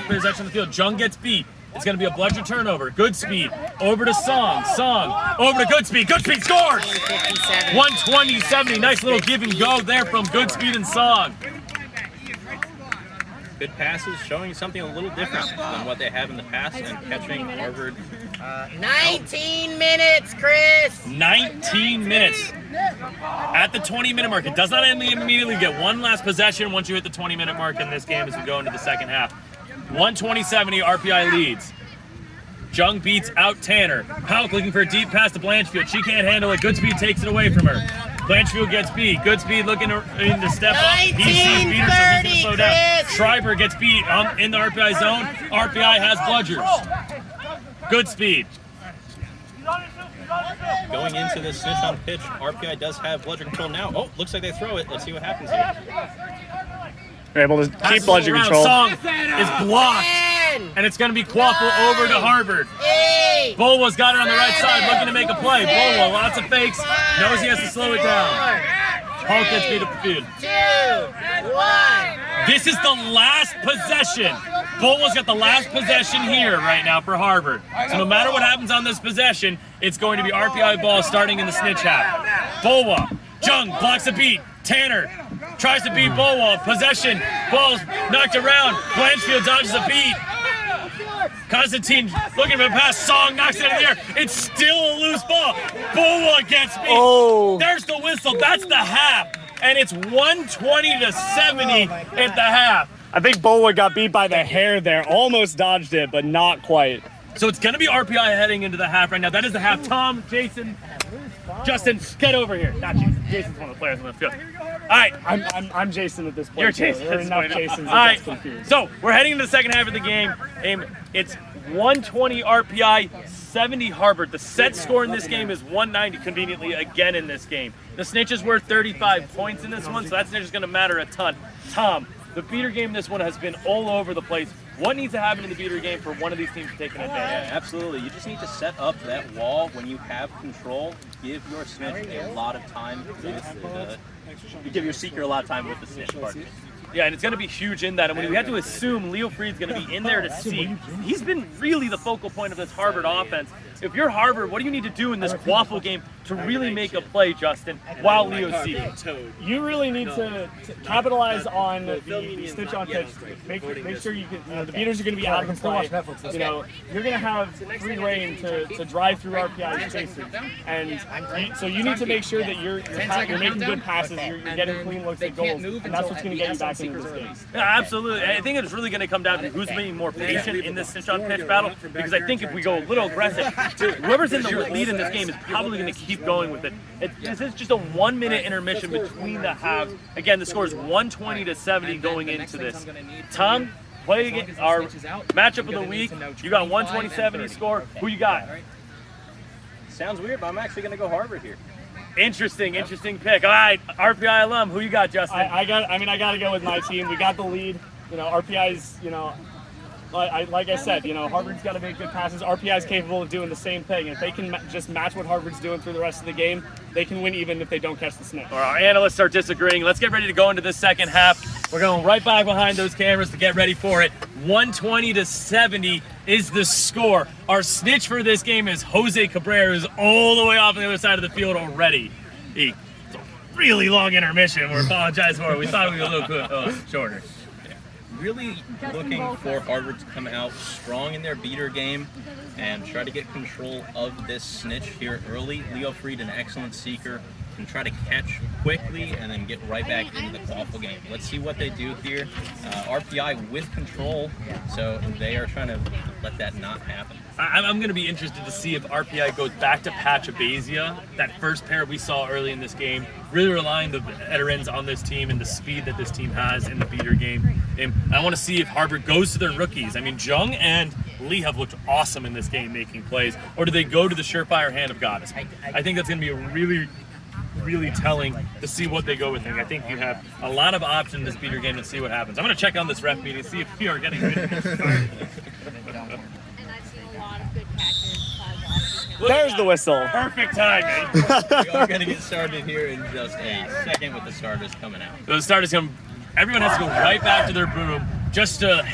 [SPEAKER 1] possession of the field. Jung gets beat. It's going to be a bludger turnover. Good speed. Over to Song. Song. Over to Goodspeed. Goodspeed scores! 120-70. Nice little give and go there from Goodspeed and Song.
[SPEAKER 4] Good passes, showing something a little different than what they have in the past, and catching Harvard.
[SPEAKER 2] 19 minutes, Chris.
[SPEAKER 1] 19 minutes. At the 20-minute mark. It does not immediately get one last possession once you hit the 20-minute mark in this game as we go into the second half. 120-70, RPI leads. Jung beats out Tanner. Hauk looking for a deep pass to Blanchfield. She can't handle it. Goodspeed takes it away from her. Blanchfield gets beat. Goodspeed looking to step up. He sees beater, so he's going to slow down. Schreiber gets beat in the RPI zone. RPI has bludgers. Goodspeed.
[SPEAKER 4] Going into this snitch on pitch, RPI does have bludger control now. Oh, looks like they throw it. Let's see what happens here.
[SPEAKER 5] They're able to keep bludger control.
[SPEAKER 1] Song is blocked. And it's going to be Quaffle over to Harvard. Bowa's got it on the right side, looking to make a play. Bowa, lots of fakes. Knows he has to slow it down. Hulk gets beat up the field.
[SPEAKER 2] 2, 1.
[SPEAKER 1] This is the last possession. Bowa's got the last possession here right now for Harvard. So no matter what happens on this possession, it's going to be RPI ball starting in the snitch half. Bowa, Jung blocks a beat. Tanner tries to beat Bowa. Possession, ball's knocked around. Blanchfield dodges a beat. Constantine looking for a pass. Song knocks it in the air. It's still a loose ball. Bowa gets beat.
[SPEAKER 5] Oh.
[SPEAKER 1] There's the whistle. That's the half. And it's 120-70 at the half.
[SPEAKER 5] I think Bowa got beat by the hair there. Almost dodged it, but not quite.
[SPEAKER 1] So it's going to be RPI heading into the half right now. That is the half. Tom, Jason, Justin, get over here. Not Jason. Jason's one of the players on the field. All right.
[SPEAKER 5] I'm Jason at this point.
[SPEAKER 1] You're Jason.
[SPEAKER 5] There are enough Jasons
[SPEAKER 1] All right.
[SPEAKER 5] that gets confused.
[SPEAKER 1] So we're heading into the second half of the game. It's 120 RPI, 70 Harvard. The set score in this game is 190 conveniently again in this game. The snitch is worth 35 points in this one, so that snitch is going to matter a ton. Tom, the beater game in this one has been all over the place. What needs to happen in the beater game for one of these teams to take an advantage?
[SPEAKER 4] Yeah, absolutely. You just need to set up that wall when you have control. Give your snitch a lot of time with give your seeker a lot of time with the snitch partner.
[SPEAKER 1] Yeah, and it's going to be huge in that. And when we have to assume Leo Freed's going to be in there to see, he's been really the focal point of this Harvard offense. If you're Harvard, what do you need to do in this Quaffle game to really make a play, Justin, while Leo's seeking?
[SPEAKER 5] You really need to capitalize on the snitch on pitch. Make sure you can. The beaters are going to be out of play. You're going to have free reign to drive through RPI's chases, and so you need to make sure that you're making good passes. You're getting clean looks at goals, and that's what's going to get you back into this game.
[SPEAKER 1] Yeah, absolutely. I think it's really going to come down to who's being more patient in this snitch on pitch battle, because I think if we go a little aggressive, whoever's in the lead in this game is probably going to keep going with it. This is just a 1 minute intermission between the halves. Again, the score is 120-70 going into this. Tom, play against our matchup of the week. You got 120-70 score. Who you got?
[SPEAKER 4] Sounds weird, but I'm actually going to go Harvard here.
[SPEAKER 1] Interesting pick. All right, RPI alum, who you got, Justin?
[SPEAKER 5] I got to go with my team. We got the lead. RPI's, like I said, Harvard's got to make good passes. RPI's capable of doing the same thing. If they can just match what Harvard's doing through the rest of the game, they can win even if they don't catch the snitch.
[SPEAKER 1] Our analysts are disagreeing. Let's get ready to go into the second half. We're going right back behind those cameras to get ready for it. 120-70 is the score. Our snitch for this game is Jose Cabrera, who's all the way off on the other side of the field already. It's a really long intermission. We apologize for it. We thought it would be a little shorter.
[SPEAKER 4] Really looking for Harvard to come out strong in their beater game and try to get control of this snitch here early. Leo Freed, an excellent seeker, can try to catch quickly and then get right back into the quaffle game. Let's see what they do here. RPI with control, so they are trying to let that not happen.
[SPEAKER 1] I'm going to be interested to see if RPI goes back to Patch Abazia, that first pair we saw early in this game, really relying the veterans on this team and the speed that this team has in the beater game. And I want to see if Harvard goes to their rookies. I mean, Jung and Lee have looked awesome in this game making plays, or do they go to the surefire hand of Goddess? I think that's going to be a really telling to see what they go with. I think you have a lot of options in this beater game to see what happens. I'm going to check on this ref meeting, see if we are getting good.
[SPEAKER 5] There's the whistle.
[SPEAKER 1] Perfect timing.
[SPEAKER 4] We are going to get started here in just a second with the starters coming out.
[SPEAKER 1] So the starters come. Everyone has to go right back to their boom just to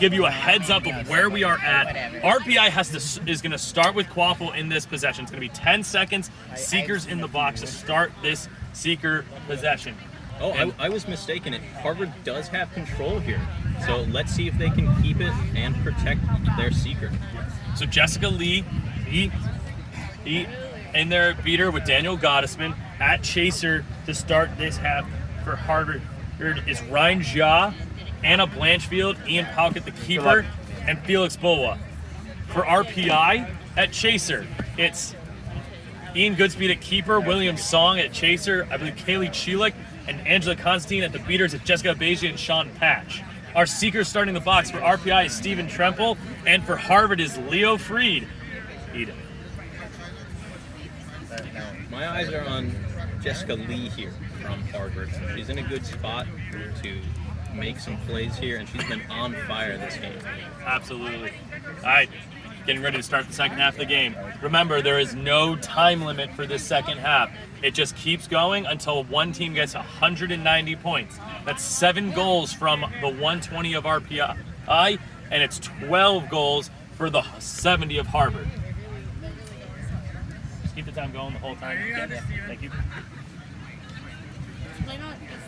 [SPEAKER 1] give you a heads up of where we are at. RPI is going to start with Quaffle in this possession. It's going to be 10 seconds. Seekers in the box to start this Seeker possession.
[SPEAKER 4] Oh, I was mistaken. Harvard does have control here. So let's see if they can keep it and protect their Seeker.
[SPEAKER 1] So Jessica Lee, he in their beater with Daniel Gottesman at Chaser to start this half for Harvard. Here is Ryan Jha, Anna Blanchfield, Ian Pauk at the keeper, and Felix Boa. For RPI at Chaser, it's Ian Goodspeed at keeper, William Song at Chaser, I believe Kaylee Chelik, and Angela Constantine at the beaters at Jessica Beja and Sean Patch. Our seekers starting the box for RPI is Stephen Tremple, and for Harvard is Leo Freed.
[SPEAKER 4] My eyes are on Jessica Lee here from Harvard. She's in a good spot to make some plays here, and she's been on fire this game.
[SPEAKER 1] Absolutely. All right, getting ready to start the second half of the game. Remember, there is no time limit for this second half. It just keeps going until one team gets 190 points. That's 7 goals from the 120 of RPI, and it's 12 goals for the 70 of Harvard. Just keep the time going the whole time. Thank you.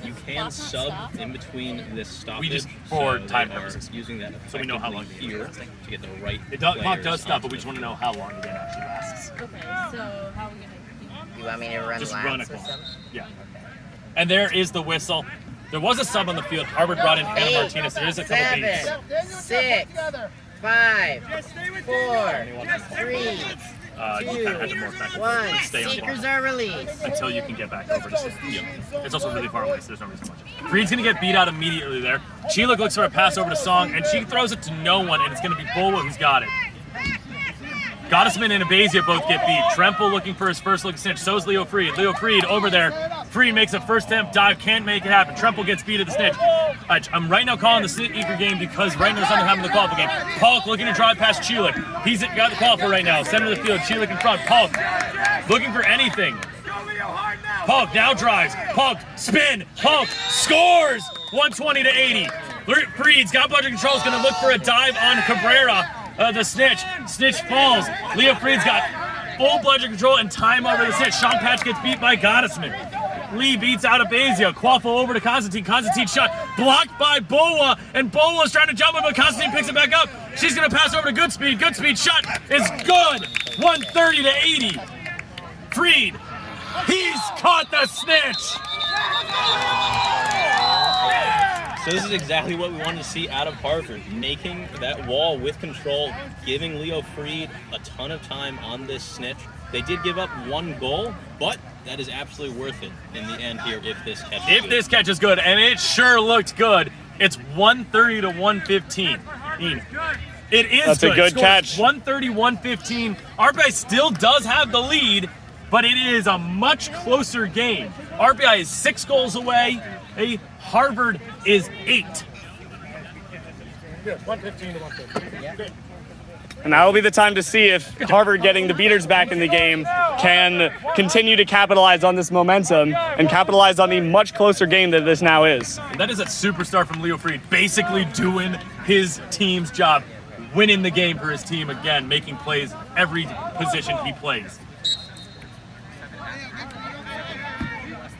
[SPEAKER 4] You can sub in between this stoppage.
[SPEAKER 1] We just, for time
[SPEAKER 4] they are
[SPEAKER 1] purposes,
[SPEAKER 4] using that
[SPEAKER 1] so we know how long the game
[SPEAKER 4] here
[SPEAKER 1] is.
[SPEAKER 4] to get the right
[SPEAKER 1] Clock does stop, but
[SPEAKER 4] onto
[SPEAKER 1] we just want to know how long the game actually lasts.
[SPEAKER 9] Okay, so how are we gonna
[SPEAKER 2] You want me to run
[SPEAKER 1] Just
[SPEAKER 2] laps
[SPEAKER 1] run a
[SPEAKER 2] or
[SPEAKER 1] clock.
[SPEAKER 2] something?
[SPEAKER 1] Yeah. And there is the whistle. There was a sub on the field. Harvard brought in Hannah Martinez. There is a couple beats.
[SPEAKER 2] 7, 6, 5, 4, 3,
[SPEAKER 1] You kind of had to more time
[SPEAKER 2] 1.
[SPEAKER 1] stay on
[SPEAKER 2] Seekers
[SPEAKER 1] block
[SPEAKER 2] are released.
[SPEAKER 1] until you can get back over to Steve. It's also really far away, so there's no reason to watch. Freed's going to get beat out immediately there. Chiluk looks for a pass over to Song, and she throws it to no one, and it's going to be Bola who's got it. Gottesman and Abazia both get beat. Tremple looking for his first look snitch. So is Leo Freed. Leo Freed over there. Freed makes a first attempt dive, can't make it happen. Tremple gets beat at the snitch. I'm right now calling the Seeker game because right now something happened in the qualifier game. Pauk looking to drive past Chiluk. He's got the qualifier right now. Center of the field. Chiluk in front. Pauk looking for anything. Pauk now drives. Pauk spin. Pauk scores. 120-80. Freed's got budget control. Is going to look for a dive on Cabrera. The snitch. Snitch falls. Leo Freed's got full budget control and time over the snitch. Sean Patch gets beat by Gottesman. Lee beats out Abazia. Quaffle over to Constantine. Constantine shot blocked by Boa, and Boa's trying to jump him, but Constantine picks it back up. She's going to pass over to Goodspeed. Goodspeed shot is good. 130-80. Freed. He's caught the snitch.
[SPEAKER 4] So this is exactly what we wanted to see out of Harvard, making that wall with control, giving Leo Freed a ton of time on this snitch. They did give up 1 goal, but that is absolutely worth it in the end here if this catch is good.
[SPEAKER 1] If this catch is good, and it sure looked good, it's 130-115. It is
[SPEAKER 5] That's
[SPEAKER 1] good.
[SPEAKER 5] a good
[SPEAKER 1] Scores
[SPEAKER 5] catch.
[SPEAKER 1] 130-115. RPI still does have the lead. but it is a much closer game. RPI is 6 goals away. Harvard is 8.
[SPEAKER 6] Good. 115 to 115. Good.
[SPEAKER 5] And that will be the time to see if Harvard getting the beaters back in the game can continue to capitalize on this momentum and capitalize on the much closer game that this now is.
[SPEAKER 1] That is a superstar from Leo Fried, basically doing his team's job, winning the game for his team again, making plays every position he plays.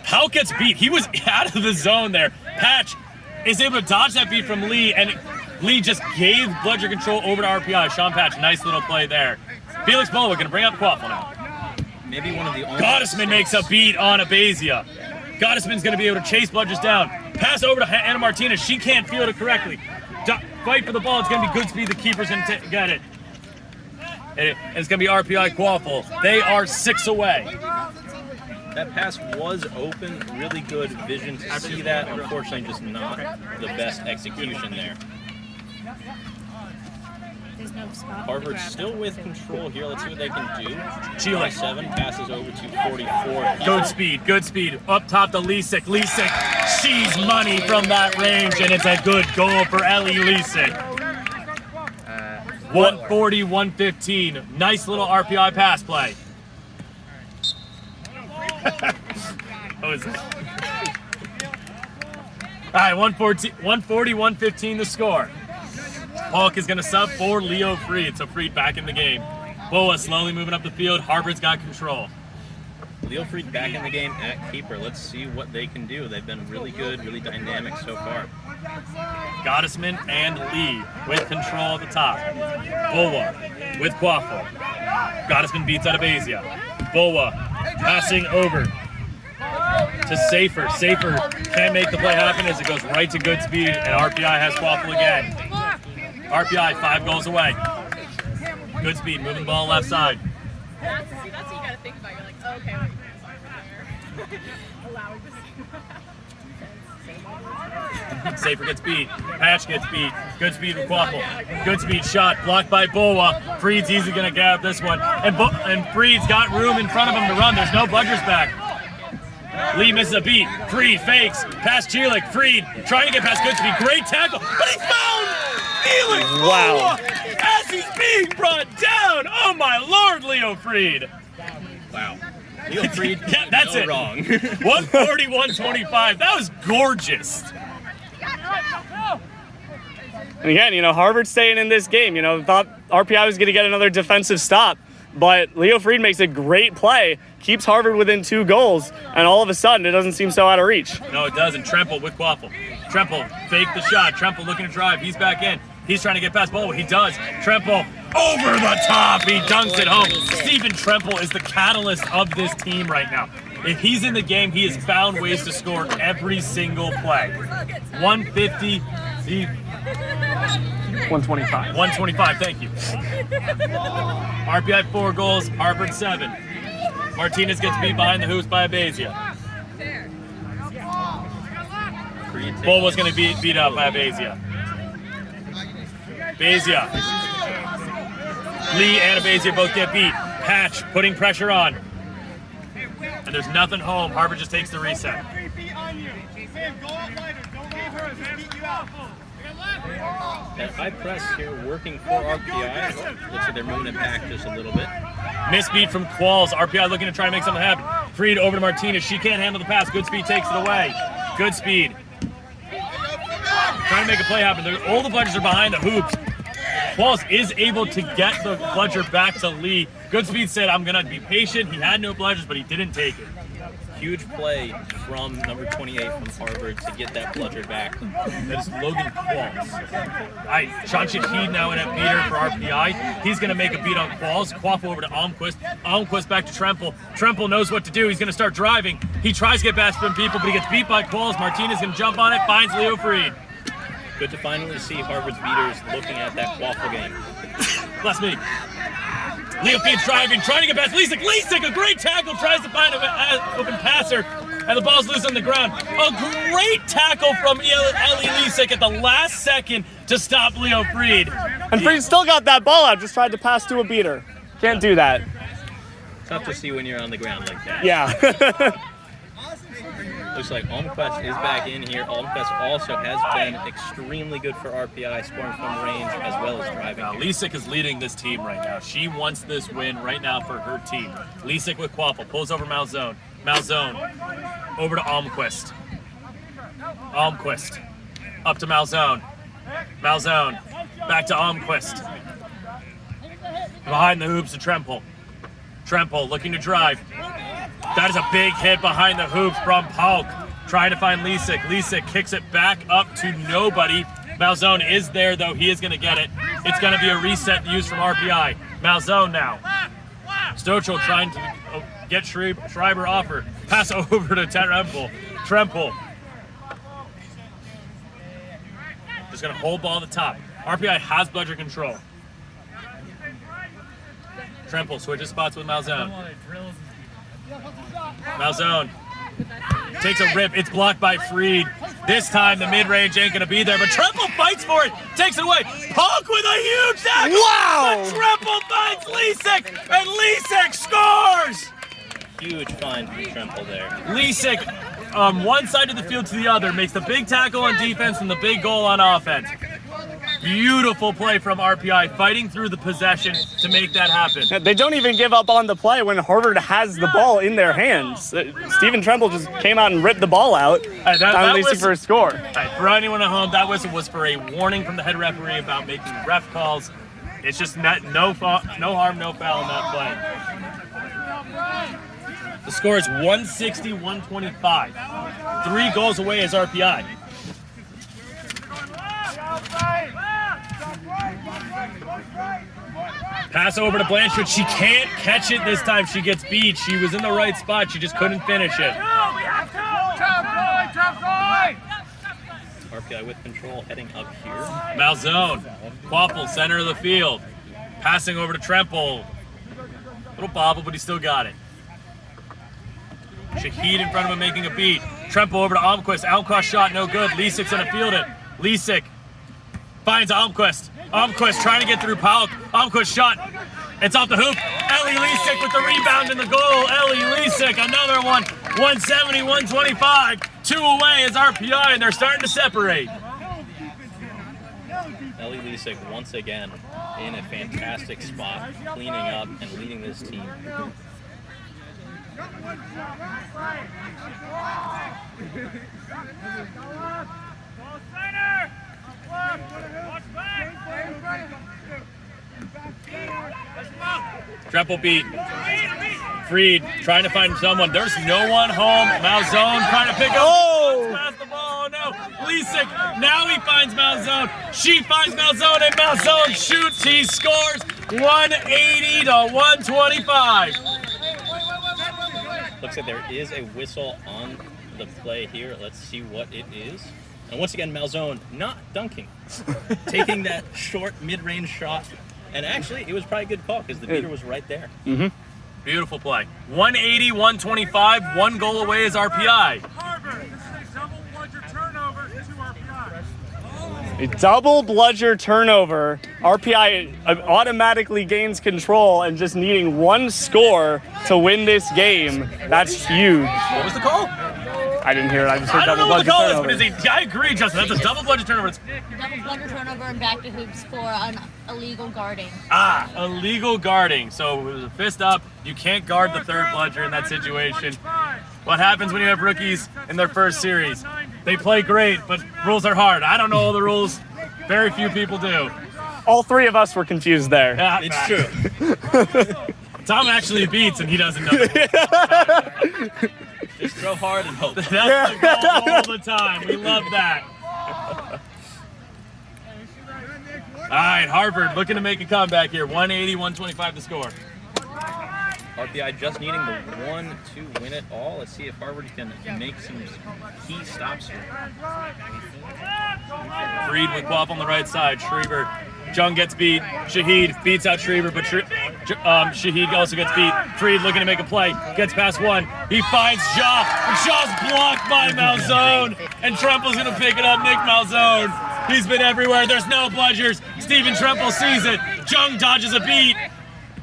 [SPEAKER 1] Houck gets beat. He was out of the zone there. Patch is able to dodge that beat from Lee, and Lee just gave bludger control over to RPI. Sean Patch, nice little play there. Felix Bola going to bring up Quaffle now.
[SPEAKER 4] Maybe one of the only...
[SPEAKER 1] Gottesman makes a beat on Abazia. Gottesman's going to be able to chase bludgers down. Pass over to Anna Martinez. She can't field it correctly. Fight for the ball. It's going to be Goodspeed. The keeper's going to get it. And it's going to be RPI Quaffle. They are 6 away.
[SPEAKER 4] That pass was open. Really good vision to see that. Unfortunately, just not the best execution there.
[SPEAKER 9] There's no spot.
[SPEAKER 4] Harvard still with control here. Let's see what they can do.
[SPEAKER 1] Chile.
[SPEAKER 4] 7 passes over to 44.
[SPEAKER 1] Good speed. Up top to Lisek. Lisek, she's money from that range, and it's a good goal for Ellie Lisek. 140, 115. Nice little RPI pass play. What was that? All right, 140, 115 the score. Hulk is going to sub for Leo Fried, so Fried back in the game. Boa slowly moving up the field. Harvard's got control.
[SPEAKER 4] Leo Fried back in the game at keeper. Let's see what they can do. They've been really good, really dynamic so far.
[SPEAKER 1] Gottesman and Lee with control at the top. Boa with Quaffle. Gottesman beats out of Azia. Boa passing over to Safer. Safer can't make the play happen as it goes right to Goodspeed, and RPI has Quaffle again. RPI 5 goals away. Goodspeed moving the ball left side.
[SPEAKER 9] That's what you gotta think about. You're like, oh, okay, wait. Allowing this.
[SPEAKER 1] Safer gets beat. Patch gets beat. Goodspeed with Quaffle. Goodspeed shot blocked by Boa. Fried's easily going to grab this one. And Fried's got room in front of him to run. There's no bludgers back. Lee misses a beat. Fried fakes. Past Chelik. Fried trying to get past Goodspeed. Great tackle. But he found Felix Boa as he's being brought down. Oh my Lord, Leo Fried.
[SPEAKER 4] Wow. Leo Fried,
[SPEAKER 1] yeah, that's
[SPEAKER 4] no
[SPEAKER 1] it.
[SPEAKER 4] Wrong.
[SPEAKER 1] 140, 125. That was gorgeous.
[SPEAKER 5] And again, Harvard staying in this game. Thought RPI was going to get another defensive stop, but Leo Fried makes a great play, keeps Harvard within 2 goals, and all of a sudden it doesn't seem so out of reach.
[SPEAKER 1] No, it doesn't. Tremple with Quaffle. Tremple fake the shot. Tremple looking to drive. He's back in. He's trying to get past Boa. He does. Tremple over the top. He dunks it home. Stephen Tremple is the catalyst of this team right now. If he's in the game, he has found ways to score every single play. 150.
[SPEAKER 5] 125.
[SPEAKER 1] 125, thank you. RPI 4 goals, Harvard 7. Martinez gets beat behind the hoops by Abazia. Bowa's going to be beat up by Abazia. Abazia. Lee and Abazia both get beat. Patch putting pressure on. And there's nothing home. Harvard just takes the reset.
[SPEAKER 4] That high press here working for RPI. Looks like they're moving it back just a little bit.
[SPEAKER 1] Misbeat from Qualls. RPI looking to try to make something happen. Fried over to Martinez. She can't handle the pass. Goodspeed takes it away. Goodspeed trying to make a play happen. All the bludgers are behind the hoops. Qualls is able to get the bludger back to Lee. Goodspeed said, I'm going to be patient. He had no bludgers, but he didn't take it.
[SPEAKER 4] Huge play from number 28 from Harvard to get that bludger back.
[SPEAKER 1] That is Logan Qualls. Sean Shahid now in a beater for RPI. He's going to make a beat on Qualls. Quaffle over to Almquist. Almquist back to Tremple. Tremple knows what to do. He's going to start driving. He tries to get past from people, but he gets beat by Qualls. Martinez going to jump on it, finds Leo Fried.
[SPEAKER 4] Good to finally see Harvard's beaters looking at that Quaffle game.
[SPEAKER 1] Bless me. Leo Fried's driving, trying to get past Lisek. Lisek, a great tackle, tries to find an open passer, and the ball's loose on the ground. A great tackle from Ellie Lisek at the last second to stop Leo Fried.
[SPEAKER 5] And Fried still got that ball out, just tried to pass to a beater. Can't do that.
[SPEAKER 4] Tough to see when you're on the ground like that.
[SPEAKER 5] Yeah.
[SPEAKER 4] Looks like Almquist is back in here. Almquist also has been extremely good for RPI, scoring from range as well as driving.
[SPEAKER 1] Now, Lisek is leading this team right now. She wants this win right now for her team. Lisek with Quaffle, pulls over Malzone. Malzone, over to Almquist. Almquist, up to Malzone. Malzone, back to Almquist. Behind the hoops to Tremple. Tremple looking to drive. That is a big hit behind the hoops from Pauk. Trying to find Lisek. Lisek kicks it back up to nobody. Malzone is there, though. He is going to get it. It's going to be a reset used from RPI. Malzone now. Stochel trying to get Schreiber off her. Pass over to Tremple. Tremple. Just going to hold ball at the top. RPI has bludger control. Tremple switches spots with Malzone. Malzone takes a rip. It's blocked by Freed. This time the mid-range ain't gonna be there, but Tremple fights for it. Takes it away. Pauk with a huge tackle.
[SPEAKER 5] Wow!
[SPEAKER 1] But Tremple finds Lisek, and Lisek scores.
[SPEAKER 4] Huge find from Tremple there.
[SPEAKER 1] Lisek, one side of the field to the other, makes the big tackle on defense and the big goal on offense. Beautiful play from RPI, fighting through the possession to make that happen.
[SPEAKER 5] They don't even give up on the play when Harvard has the ball in their hands. Stephen Tremble just came out and ripped the ball out. Time Lacey for a score.
[SPEAKER 1] Right, for anyone at home, that whistle was for a warning from the head referee about making ref calls. It's just no harm, no foul in that play. The score is 160-125. 3 goals away is RPI. Pass over to Blanchard. She can't catch it this time. She gets beat. She was in the right spot. She just couldn't finish it.
[SPEAKER 4] RPI with control heading up here.
[SPEAKER 1] Malzone. Quaffle, center of the field. Passing over to Tremple. Little bobble, but he still got it. Shahid in front of him making a beat. Tremple over to Almquist. Almquist shot no good. Lisek's gonna field it. Lisek finds Almquist. Almquist trying to get through Pauk. Almquist shot. It's off the hoop. Ellie Lisek with the rebound and the goal. Ellie Lisek, another one. 170-125. 2 away is RPI, and they're starting to separate.
[SPEAKER 4] Ellie Lisek once again in a fantastic spot, cleaning up and leading this team.
[SPEAKER 1] Tremple beat. Freed trying to find someone. There's no one home. Malzone trying to pick up.
[SPEAKER 5] Oh!
[SPEAKER 1] Pass the ball. Oh no. Lisek. Now he finds Malzone. She finds Malzone, and Malzone shoots. He scores. 180-125.
[SPEAKER 4] Looks like there is a whistle on the play here. Let's see what it is. And once again, Malzone not dunking, taking that short mid-range shot. And actually, it was probably a good call because the beater was right there.
[SPEAKER 5] Mm-hmm.
[SPEAKER 1] Beautiful play. 180-125. 1 goal away is RPI.
[SPEAKER 6] Harvard, this is a double bludger turnover to RPI.
[SPEAKER 5] A double bludger turnover. RPI automatically gains control and just needing 1 score to win this game. That's huge.
[SPEAKER 1] What was the call?
[SPEAKER 5] I didn't hear it. I just heard
[SPEAKER 1] I don't
[SPEAKER 5] double
[SPEAKER 1] know what the
[SPEAKER 5] bludger
[SPEAKER 1] call is,
[SPEAKER 5] turnover.
[SPEAKER 1] but I agree, Justin. That's a double bludger turnover.
[SPEAKER 10] Double bludger turnover and back to hoops for an illegal guarding.
[SPEAKER 1] Illegal guarding. So it was a fist up. You can't guard the third bludger in that situation. What happens when you have rookies in their first series? They play great, but rules are hard. I don't know all the rules. Very few people do.
[SPEAKER 5] All 3 of us were confused there.
[SPEAKER 1] Yeah,
[SPEAKER 4] It's true.
[SPEAKER 1] Tom actually beats, and he doesn't know.
[SPEAKER 4] Just throw hard and hope.
[SPEAKER 1] That's the goal all the time. We love that. All right, Harvard looking to make a comeback here. 180-125 to score.
[SPEAKER 4] RPI just needing the 1 to win it all. Let's see if Harvard can make some key stops here.
[SPEAKER 1] Freed with Quaff on the right side. Schreiber. Jung gets beat. Shahid beats out Schreiber, but Shahid also gets beat. Freed looking to make a play. Gets past 1. He finds Jaw. Jaw's blocked by Malzone. And Tremple's going to pick it up. Nick Malzone. He's been everywhere. There's no bludgers. Stephen Tremple sees it. Jung dodges a beat.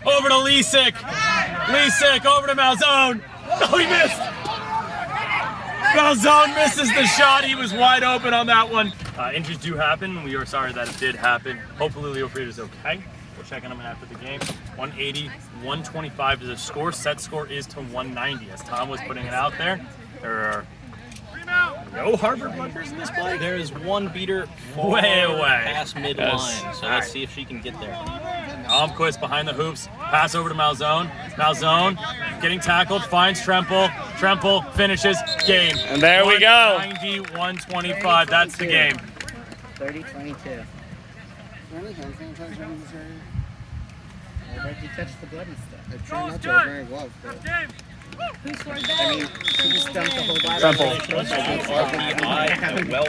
[SPEAKER 1] Over to Lisek. Lee Sick over to Malzone. Oh, he missed. Malzone misses the shot. He was wide open on that one. Injuries do happen. We are sorry that it did happen. Hopefully Leo Frieder's okay. We'll check on him after the game. 180, 125 is the score. Set score is to 190. As Tom was putting it out there, there are no Harvard blunders in this play.
[SPEAKER 4] There is one beater
[SPEAKER 1] way away
[SPEAKER 4] past midline, so let's see if she can get there.
[SPEAKER 1] Almquist behind the hoops. Pass over to Malzone. Malzone getting tackled, finds Tremple. Tremple finishes game.
[SPEAKER 5] And there we go.
[SPEAKER 1] 190-125. That's the game.
[SPEAKER 2] 30-22. I heard you touched the bloody stuff.
[SPEAKER 3] I try not to, I'm wearing gloves. But...
[SPEAKER 10] Who scored
[SPEAKER 2] I
[SPEAKER 10] that?
[SPEAKER 2] mean, she just dumped the whole bottle.
[SPEAKER 5] Tremple.
[SPEAKER 4] RPI, well